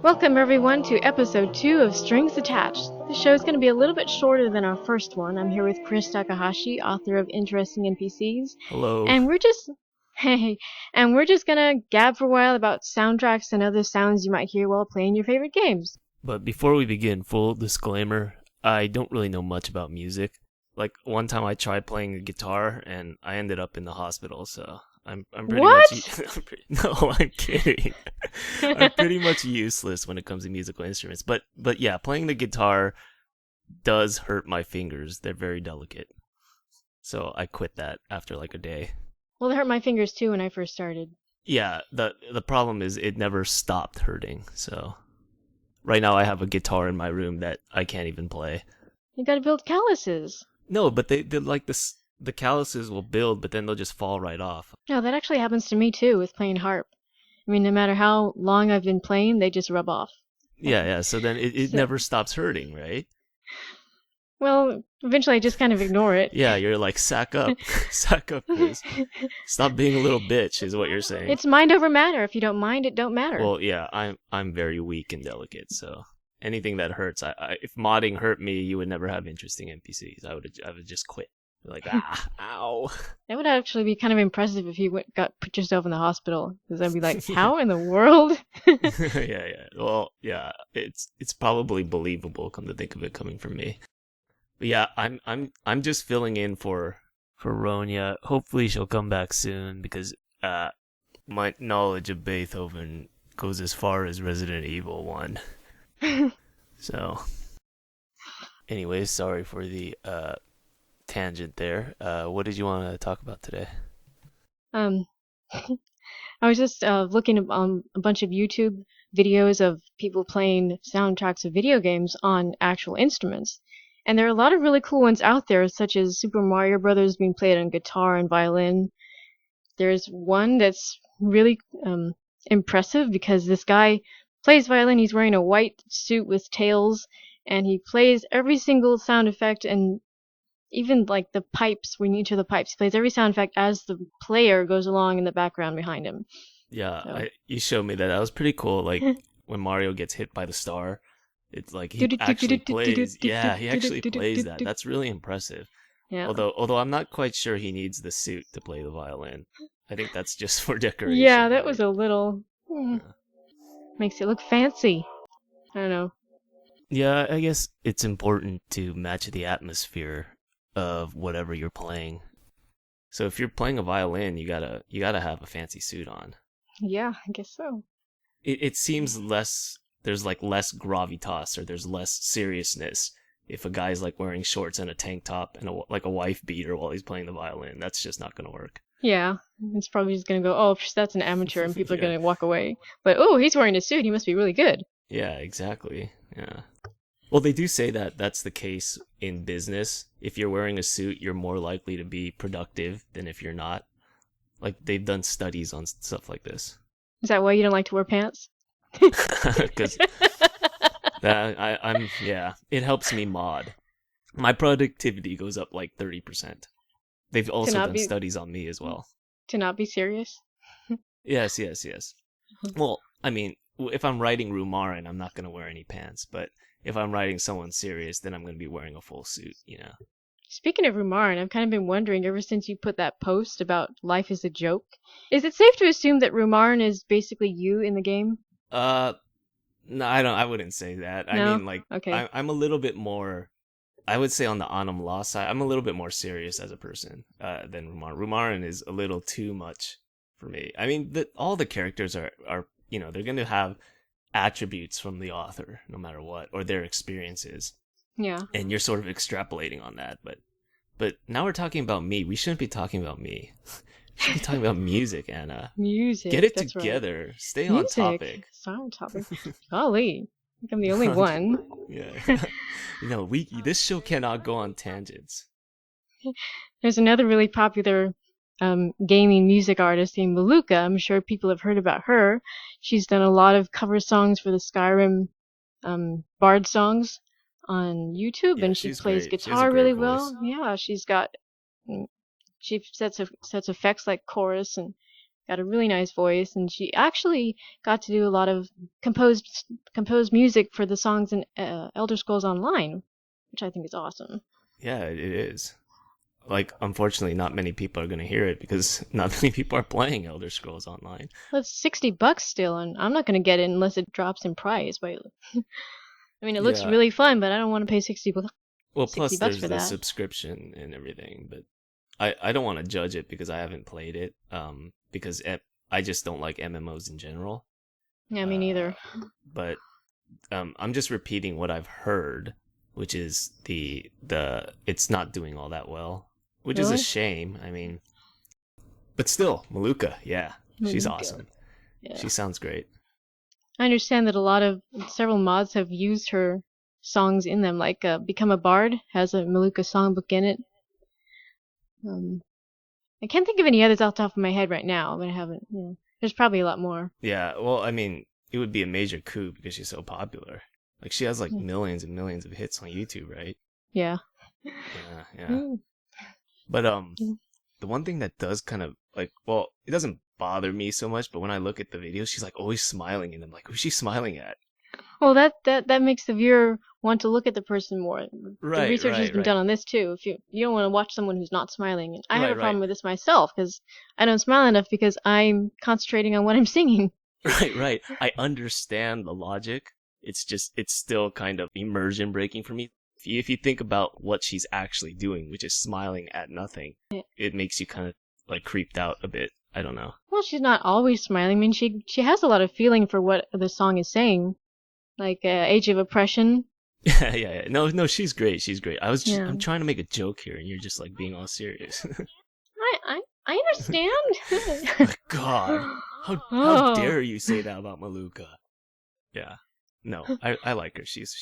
Welcome everyone to episode 2 of Strings Attached. This show is going to be a little bit shorter than our first one. I'm here with Chris Takahashi, author of Interesting NPCs, Hello. and we're just gonna gab for a while about soundtracks and other sounds you might hear while playing your favorite games. But before we begin, full disclaimer, I don't really know much about music. Like one time I tried playing the guitar and I ended up in the hospital, so I'm pretty What? No, I'm kidding. I'm pretty much useless when it comes to musical instruments. But yeah, playing the guitar does hurt my fingers. They're very delicate. So I quit that after like a day. Well, it hurt my fingers too when I first started. Yeah, the problem is it never stopped hurting. So right now I have a guitar in my room that I can't even play. You gotta build calluses. No, but they like the calluses will build, but then they'll just fall right off. No, that actually happens to me too with playing harp. I mean, no matter how long I've been playing, they just rub off. Yeah. So then it So- never stops hurting, right? Well, eventually I just kind of ignore it. Yeah, you're like, sack up. Sack up, Chris. Stop being a little bitch is what you're saying. It's mind over matter. If you don't mind, it don't matter. Well, yeah, I'm very weak and delicate, so anything that hurts, if modding hurt me, you would never have interesting NPCs. I would just quit. Like, ow. That would actually be kind of impressive if you put yourself in the hospital, because I'd be like, how in the world? Yeah. Well, yeah, it's probably believable, come to think of it, coming from me. But yeah, I'm just filling in for Ronya. Hopefully she'll come back soon because my knowledge of Beethoven goes as far as Resident Evil 1. So anyways, sorry for the tangent there. What did you want to talk about today? I was just looking at a bunch of YouTube videos of people playing soundtracks of video games on actual instruments. And there are a lot of really cool ones out there, such as Super Mario Brothers being played on guitar and violin. There's one that's really impressive because this guy plays violin. He's wearing a white suit with tails, and he plays every single sound effect, and even like the pipes, when you enter the pipes, he plays every sound effect as the player goes along in the background behind him. Yeah, So. you showed me that. That was pretty cool. Like when Mario gets hit by the star, it's like he actually plays. Yeah, he actually plays that. That's really impressive. Yeah. Although I'm not quite sure he needs the suit to play the violin. I think that's just for decoration. Yeah, that right? was a little makes it look fancy. I don't know. Yeah, I guess it's important to match the atmosphere of whatever you're playing. So if you're playing a violin, you gotta have a fancy suit on. Yeah, I guess so. It seems less. There's like less gravitas, or there's less seriousness if a guy's like wearing shorts and a tank top and like a wife beater while he's playing the violin. That's just not gonna work. Yeah, it's probably just gonna go, oh, that's an amateur, and people are Yeah. gonna walk away. But oh, he's wearing a suit. He must be really good. Yeah, exactly. Yeah. Well, they do say that that's the case in business. If you're wearing a suit, you're more likely to be productive than if you're not. Like they've done studies on stuff like this. Is that why you don't like to wear pants? Because it helps me mod. My productivity goes up like 30%. They've also done studies on me as well. To not be serious? Yes. Well, I mean, if I'm writing Rumarin, I'm not going to wear any pants. But if I'm writing someone serious, then I'm going to be wearing a full suit, you know? Speaking of Rumarin, I've kind of been wondering ever since you put that post about life is a joke. Is it safe to assume that Rumarin is basically you in the game? No, I wouldn't say that. No? I mean, like, Okay. I'm a little bit more, I would say on the Anam Law side, I'm a little bit more serious as a person than Rumarin. Rumarin is a little too much for me. I mean, all the characters are they're going to have attributes from the author, no matter what, or their experiences. Yeah. And you're sort of extrapolating on that. But now we're talking about me. We shouldn't be talking about me. We should be talking about music, Anna. Music. Get it that's together. Right. Stay on topic. Stay on topic. Golly. I think I'm the only one. Yeah. This show cannot go on tangents. There's another really popular gaming music artist named Maluca. I'm sure people have heard about her. She's done a lot of cover songs for the Skyrim Bard songs on YouTube, Yeah, and she she's plays great. She has a guitar great really voice. well. Yeah, she's got she sets effects like chorus and got a really nice voice, and she actually got to do a lot of composed music for the songs in Elder Scrolls Online, which I think is awesome. Yeah, it is. Like, unfortunately, not many people are going to hear it because not many people are playing Elder Scrolls Online. That's $60 still, and I'm not gonna get it unless it drops in price. But I mean, it looks Yeah. really fun, but I don't want to pay Well, 60 plus bucks there's for the that. subscription and everything, but I don't want to judge it because I haven't played it. Because I just don't like MMOs in general. Yeah, me Uh, neither. but I'm just repeating what I've heard, which is the it's not doing all that well, which is a Really? shame. I mean, but still, Maluka, yeah, she's Good. awesome. Yeah. She sounds great. I understand that several mods have used her songs in them, like Become a Bard has a Maluka songbook in it. Um, I can't think of any others off the top of my head right now, but I haven't. There's probably a lot more. Yeah, well, I mean, it would be a major coup because she's so popular. Like she has like millions and millions of hits on YouTube, right? Yeah. Yeah, yeah. Mm. But Mm. the one thing that does kind of like, well, it doesn't bother me so much, but when I look at the videos, she's like always smiling, and I'm like, who's she smiling at? Well, that makes the viewer want to look at the person more. The Right, research has right, been right, done on this too. If you don't want to watch someone who's not smiling, and I have right, a right, problem with this myself because I don't smile enough because I'm concentrating on what I'm singing. right, right. I understand the logic. It's just, it's still kind of immersion breaking for me. If you think about what she's actually doing, which is smiling at nothing, it makes you kind of like creeped out a bit. I don't know. Well, she's not always smiling. I mean, she has a lot of feeling for what the song is saying, like Age of Oppression. Yeah, yeah, yeah. No, no, she's great. She's great. Yeah, I'm trying to make a joke here, and you're just like being all serious. I understand. My God, how Oh, dare you say that about Maluka? Yeah, no, I like her. She's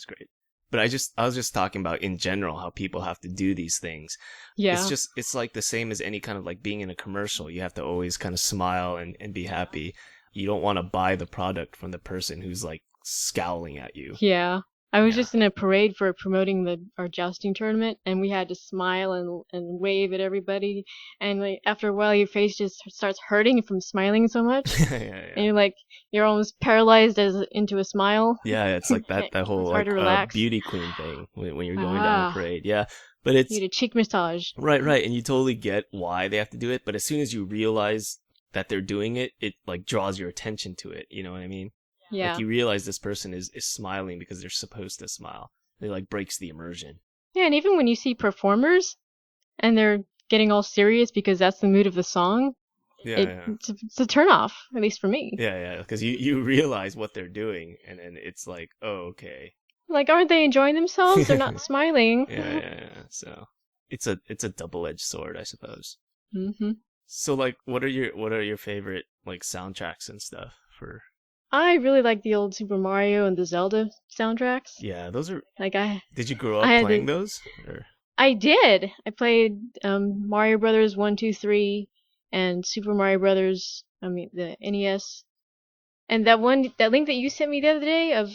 great. But I was just talking about in general how people have to do these things. yeah, It's like the same as any kind of like being in a commercial. You have to always kind of smile and be happy. You don't want to buy the product from the person who's like scowling at you. yeah. I was Yeah. just in a parade for promoting our jousting tournament, and we had to smile and wave at everybody. And like after a while, your face just starts hurting from smiling so much, Yeah, and yeah. you're almost paralyzed into a smile. Yeah, it's like that whole It's hard like to relax. beauty queen thing when you're going down a Ah, parade. Yeah, but it's need a cheek massage. right, right, and you totally get why they have to do it. But as soon as you realize that they're doing it, it like draws your attention to it. You know what I mean? Like Yeah. you realize this person is smiling because they're supposed to smile. It like breaks the immersion. Yeah, and even when you see performers and they're getting all serious because that's the mood of the song, Yeah, yeah, it's a turn off, at least for me. yeah, yeah. Because you realize what they're doing, and then it's like, oh, okay. Like, aren't they enjoying themselves? They're not smiling. Yeah, yeah, yeah. So it's a double edged sword, I suppose. hmm So like, what are your favorite like soundtracks and stuff for? I really like the old Super Mario and the Zelda soundtracks. Yeah, those are. Like Did you grow I up had playing the, those? Or I did. I played Mario Brothers 1, 2, 3, and Super Mario Brothers. I mean the NES. And that link that you sent me the other day of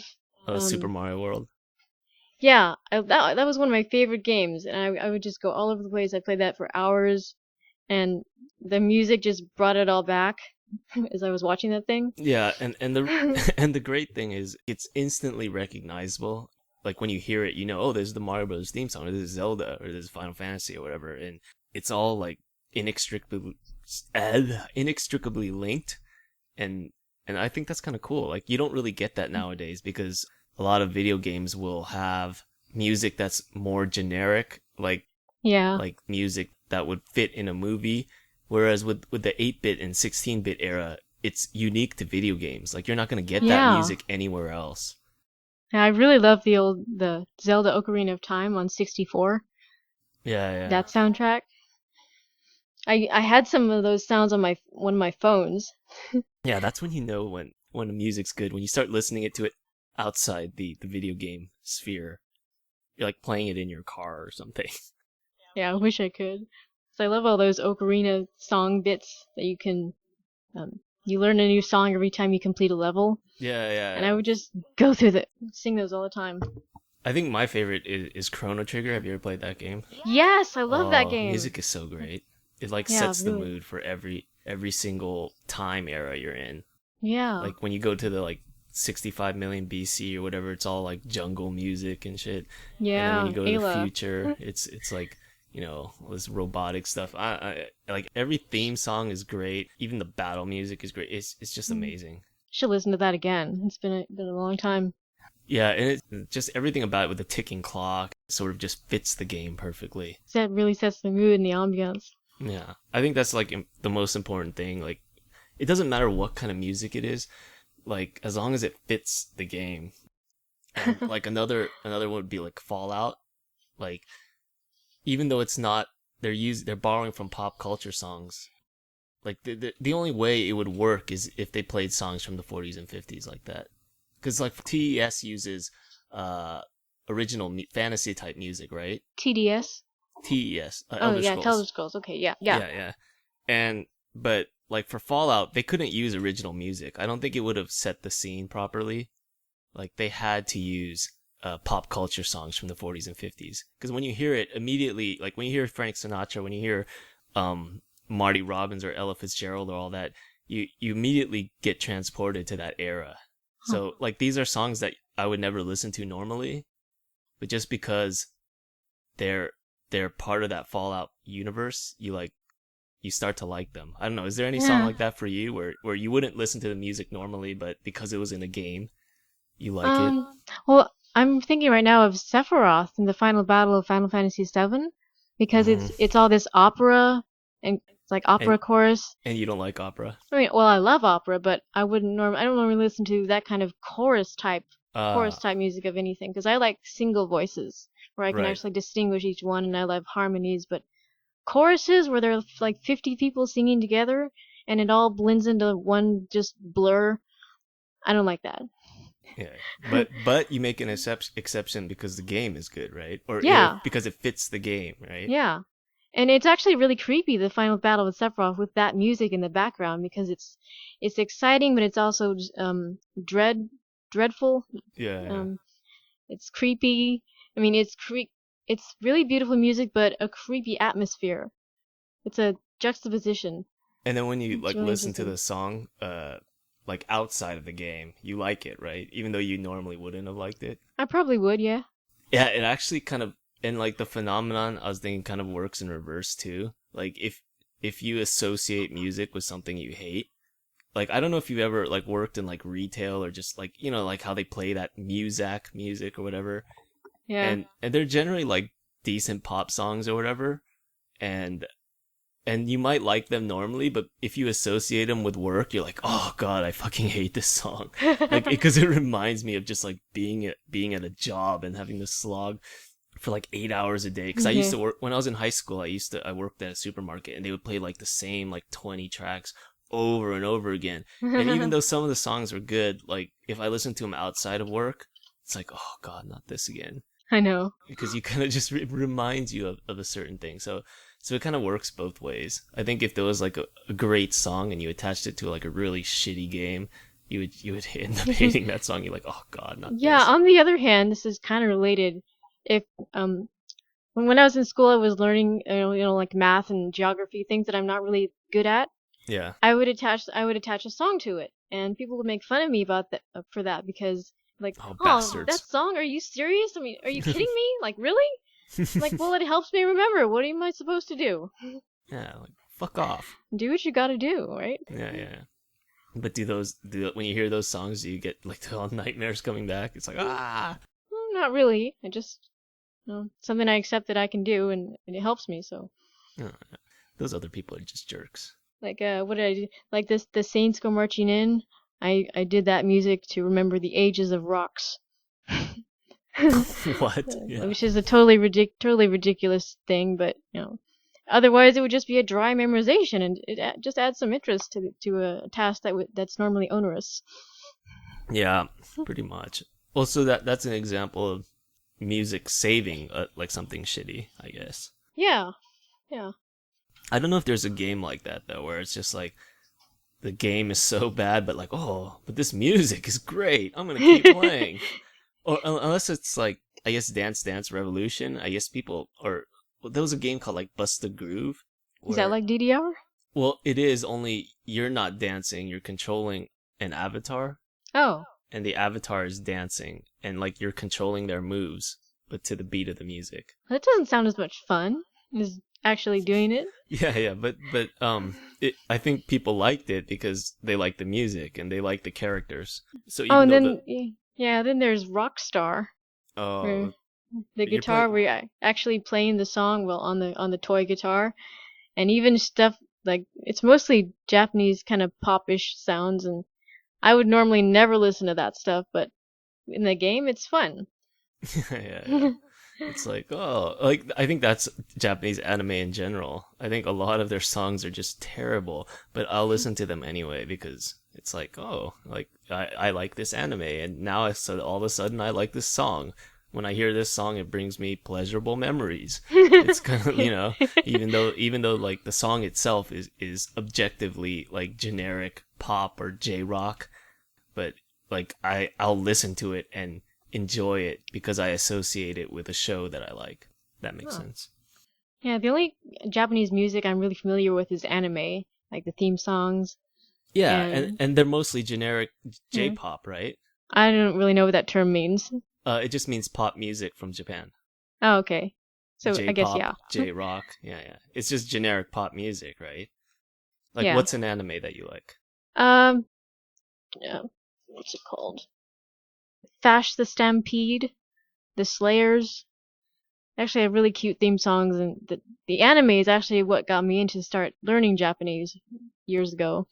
Super um Mario World? yeah, that was one of my favorite games, and I would just go all over the place. I played that for hours, and the music just brought it all back as I was watching that thing. Yeah, and the and the great thing is it's instantly recognizable. Like when you hear it, you know, oh, there's the Mario Brothers theme song, or this is Zelda, or this is Final Fantasy, or whatever, and it's all like inextricably inextricably linked, and I think that's kind of cool. Like you don't really get that nowadays because a lot of video games will have music that's more generic, Yeah, like music that would fit in a movie. Whereas with the 8-bit and 16-bit era, it's unique to video games. Like you're not gonna get that yeah. music anywhere else. And I really love the Zelda Ocarina of Time on 64. Yeah, yeah, That soundtrack. I had some of those sounds on my one of my phones. yeah. That's when you know when the music's good. When you start listening it to it outside the video game sphere, you're like playing it in your car or something. Yeah, I wish I could. So I love all those Ocarina song bits that you learn a new song every time you complete a level, Yeah, yeah, and I yeah. would just sing those all the time. I think my favorite is Chrono Trigger. Have you ever played that game? Yes, I love that Oh, game. music is so great. It like Yeah, sets the really. mood for every single time era you're in. Yeah. Like when you go to the like 65 million BC or whatever, it's all like jungle music and shit. And then when Yeah, you go to the Ayla. future, it's like this robotic stuff. I like every theme song is great. Even the battle music is great. It's just amazing. Should listen to that again. It's been a long time. Yeah, and it just everything about it with the ticking clock sort of just fits the game perfectly. That really sets the mood and the ambiance. Yeah, I think that's like the most important thing. Like, it doesn't matter what kind of music it is, like as long as it fits the game. And like another one would be like Fallout. Like, even though it's not, they're borrowing from pop culture songs. Like the only way it would work is if they played songs from the 40s and 50s like that. Because like TES uses original fantasy type music, right? TDS? TES, Oh Elder yeah, Elder Scrolls. Scrolls. Okay, yeah, yeah. Yeah. And but like for Fallout, they couldn't use original music. I don't think it would have set the scene properly. Like they had to use pop culture songs from the 40s and 50s. Because when you hear it immediately, like when you hear Frank Sinatra, when you hear Marty Robbins or Ella Fitzgerald or all that, you immediately get transported to that era. Huh. So like these are songs that I would never listen to normally, but just because they're they're part of that Fallout universe, you start to like them. I don't know. Is there any song Yeah. like that for you where you wouldn't listen to the music normally, but because it was in a game, you like it? Well, I'm thinking right now of Sephiroth in the final battle of Final Fantasy VII because Hmm. it's all this opera and it's like And opera chorus. and you don't like opera? I mean, well, I love opera, but I don't normally listen to that kind of chorus Uh, type music of anything because I like single voices where I can right. actually distinguish each one, and I love harmonies. But choruses where there are like 50 people singing together and it all blends into one just blur, I don't like that. Yeah. But you make an exception because the game is good, right? Or Yeah, because it fits the game, right? yeah. And it's actually really creepy, the final battle with Sephiroth, with that music in the background because it's exciting, but it's also dreadful. Yeah. Um, it's creepy. I mean, it's really beautiful music, but a creepy atmosphere. It's a juxtaposition. And then when you It's like really listen to interesting. the song, like outside of the game, you like it, right? Even though you normally wouldn't have liked it. I probably would, yeah. Yeah, it actually kind of, and like the phenomenon I was thinking kind of works in reverse too. Like if you associate music with something you hate, like I don't know if you've ever like worked in like retail or just like like how they play that Muzak music or whatever, Yeah. and they're generally like decent pop songs or whatever, and and you might like them normally, but if you associate them with work, you're like, oh god, I fucking hate this song, like because it reminds me of just like being at a job and having to slog for like 8 hours a day. Because I used Yeah. to work when I was in high school. I worked at a supermarket, and they would play like the same like 20 tracks over and over again. And even though some of the songs were good, like if I listened to them outside of work, it's like, oh god, not this again, I know. because you kind of just reminds you of a certain thing. So it kind of works both ways. I think if there was like a great song and you attached it to like a really shitty game, you would end up hating that song. You're like, oh god, not Yeah, this. on the other hand, this is kind of related. If when I was in school, I was learning, like math and geography, things that I'm not really good at. Yeah. I would attach a song to it, and people would make fun of me about that for that because like, Oh, oh, that bastards. song? Are you serious? I mean, are you kidding me? Like, really? Like, well, it helps me remember. What am I supposed to do? Yeah, like fuck off. Do what you gotta do, right? Yeah. But when you hear those songs, do you get like the all nightmares coming back? It's like ah. Not really. I just, something I accept that I can do, and it helps me. So, Oh, those other people are just jerks. like, what did I do? Like this, the Saints Go Marching In. I did that music to remember the ages of rocks. What? Yeah. Which is a totally ridiculous thing, but otherwise it would just be a dry memorization, and it just adds some interest to a task that's normally onerous. Yeah, pretty much. Well, so that's an example of music saving like something shitty, I guess. Yeah, yeah. I don't know if there's a game like that though, where it's just like the game is so bad, but this music is great. I'm gonna keep playing. Or unless it's like I guess Dance Dance Revolution. I guess people or well, there was a game called like Bust the Groove, Is that where like DDR? well, it is only you're not dancing, you're controlling an avatar, Oh, and the avatar is dancing, and like you're controlling their moves, but to the beat of the music. that doesn't sound as much fun as actually doing it. Yeah, I think people liked it because they like the music and they like the characters. So Oh, even and though then yeah, then there's Rockstar, where oh, the you're guitar playing, where you're actually playing the song well on the toy guitar, and even stuff like it's mostly Japanese kind of popish sounds, and I would normally never listen to that stuff, but in the game it's fun. yeah. It's like, oh, like I think that's Japanese anime in general. I think a lot of their songs are just terrible, but I'll listen to them anyway because it's like, oh, like I like this anime, and now so all of a sudden I like this song. When I hear this song, it brings me pleasurable memories. It's kind of, even though like the song itself is objectively like generic pop or J rock, but like I'll listen to it and enjoy it because I associate it with a show that I like. That makes Huh. sense. Yeah, the only Japanese music I'm really familiar with is anime, like the theme songs, Yeah, and and and they're mostly generic yeah, J-pop, right? I don't really know what that term means. It just means pop music from Japan. Oh, okay. So I guess J-pop, yeah. J-rock. Yeah, yeah. It's just generic pop music, right? Like Yeah. what's an anime that you like? Um, what's it called? Fash the Stampede, the Slayers. Actually have really cute theme songs, and the anime is actually what got me into start learning Japanese years ago,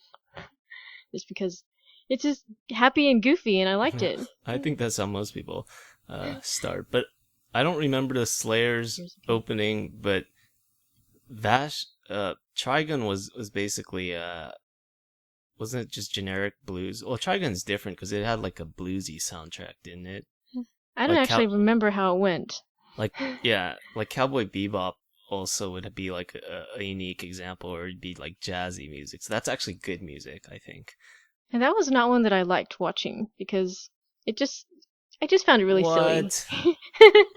just because it's just happy and goofy, and I liked it. I think that's how most people start, but I don't remember the Slayers Years ago. opening, but Vash Trigun was basically wasn't it just generic blues? Well, Trigun's different because it had like a bluesy soundtrack, didn't it? I don't Like actually remember how it went. like yeah, like Cowboy Bebop also would be like a unique example, or it'd be like jazzy music. So that's actually good music, I think. And that was not one that I liked watching because it just I just found it really silly. What?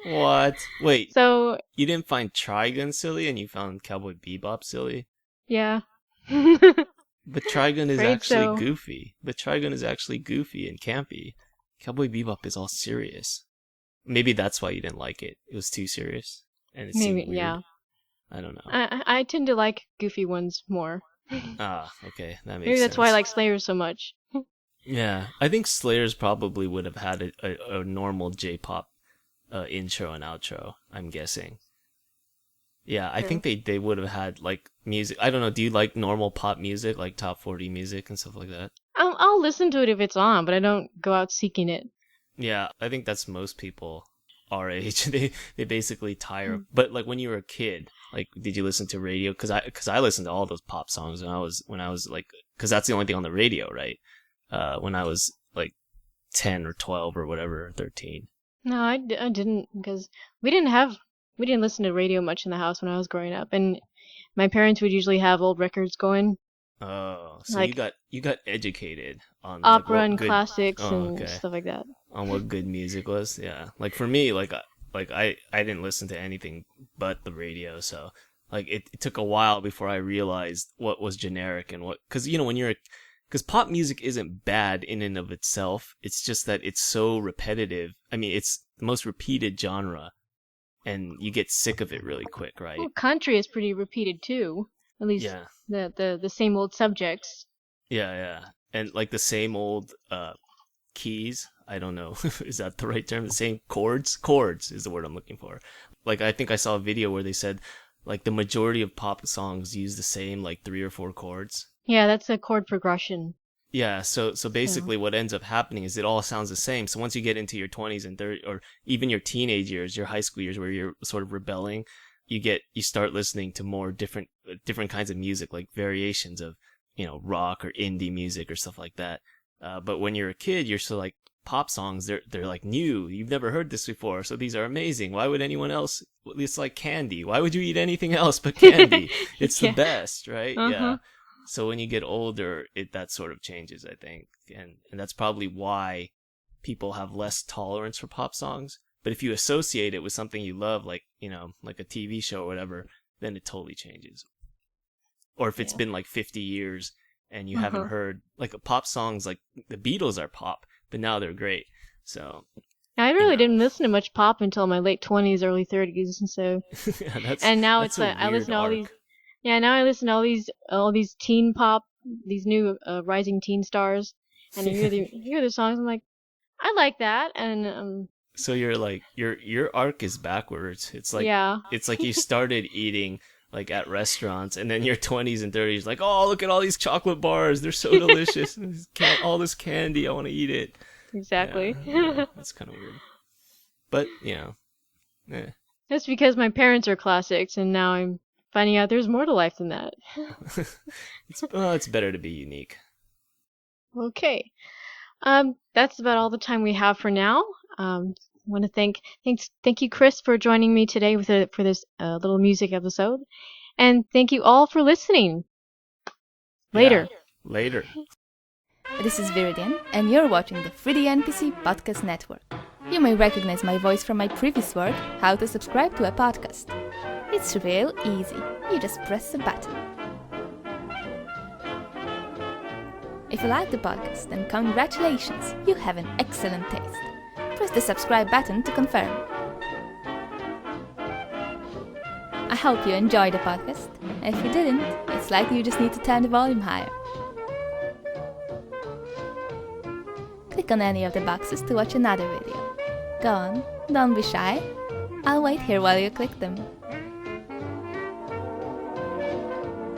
What? Wait, So you didn't find Trigun silly, and you found Cowboy Bebop silly? yeah. But Trigun is Afraid actually so. goofy. But Trigun is actually goofy and campy. Cowboy Bebop is all serious. Maybe that's why you didn't like it. It was too serious, and it Maybe seemed weird. yeah. I don't know. I tend to like goofy ones more. Ah, okay, that Maybe makes that's why I sense. like Slayer so much. Yeah, I think Slayers probably would have had a normal J-pop intro and outro. I'm guessing. Yeah, I True. think they would have had like music. I don't know. Do you like normal pop music, like top 40 music and stuff like that? I'll listen to it if it's on, but I don't go out seeking it. Yeah, I think that's most people our age. They basically tire. Hmm. But like when you were a kid, like did you listen to radio? Because I listened to all those pop songs when I was like because that's the only thing on the radio, right? When I was like 10 or 12 or whatever, 13. No, I didn't because we didn't have we didn't listen to radio much in the house when I was growing up, and my parents would usually have old records going, Oh, so you like got you got educated on like opera what and good. classics Oh, and okay. stuff like that. On what good music was. Yeah, like for me, like I didn't listen to anything but the radio, so like it took a while before I realized what was generic and what because when you're because pop music isn't bad in and of itself. It's just that it's so repetitive. I mean, it's the most repeated genre, and you get sick of it really quick, Well, right? country is pretty repeated too. At least Yeah, the same old subjects. yeah, and like the same old keys. I don't know. Is that the right term? The same chords? Chords is the word I'm looking for. Like I think I saw a video where they said like the majority of pop songs use the same like three or four chords. Yeah, that's a chord progression. Yeah, so So basically what ends up happening is it all sounds the same. So once you get into your 20s and 30 or even your teenage years, your high school years where you're sort of rebelling, you start listening to more different kinds of music like variations of, rock or indie music or stuff like that. But when you're a kid, you're still like pop songs. They're like new. You've never heard this before, so these are amazing. Why would anyone else? It's like candy. Why would you eat anything else but candy? It's the yeah. best, right? Uh-huh. Yeah. So when you get older, that sort of changes, I think, and that's probably why people have less tolerance for pop songs But if you associate it with something you love, like, like a TV show or whatever, then it totally changes. Or if it's Yeah. been like 50 years and you haven't Uh-huh. heard like pop songs, like the Beatles are pop, but now they're great. So, I you really know, didn't listen to much pop until my late 20s, early 30s, and so yeah, that's and now that's it's a like I weird listen to all these. arc. Yeah, now I listen to all these teen pop, these new rising teen stars, and I hear the songs. I'm like, I like that, and So you're like your arc is backwards. yeah, It's like you started eating like at restaurants, and then your 20s and 30s like, oh, look at all these chocolate bars, they're so delicious. All this candy, I want to eat it. exactly. Yeah, that's kind of weird. But eh. That's because my parents are classics, and now I'm finding out there's more to life than that. It's better to be unique. Okay. That's about all the time we have for now. I want to thank you, Chris, for joining me today for this little music episode, and thank you all for listening. Yeah, Later. later. This is Viridian, and you're watching the 3D NPC Podcast Network. You may recognize my voice from my previous work, How to Subscribe to a Podcast. It's real easy. You just press the button. If you like the podcast, then congratulations, you have an excellent taste. Press the subscribe button to confirm. I hope you enjoyed the podcast. If you didn't, it's likely you just need to turn the volume higher. Click on any of the boxes to watch another video. Go on, don't be shy. I'll wait here while you click them.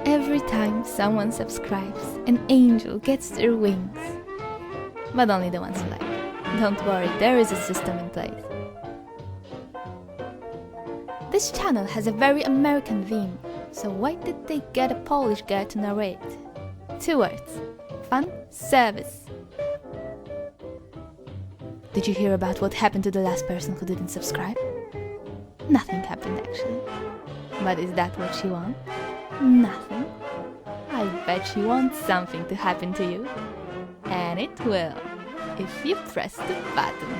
Every time someone subscribes, an angel gets their wings. But only the ones you like. Don't worry, there is a system in place. This channel has a very American theme, so why did they get a Polish guy to narrate? 2 words. Fun service. Did you hear about what happened to the last person who didn't subscribe? Nothing happened actually. But is that what she wants? Nothing. I bet she wants something to happen to you. And it will, if you press the button.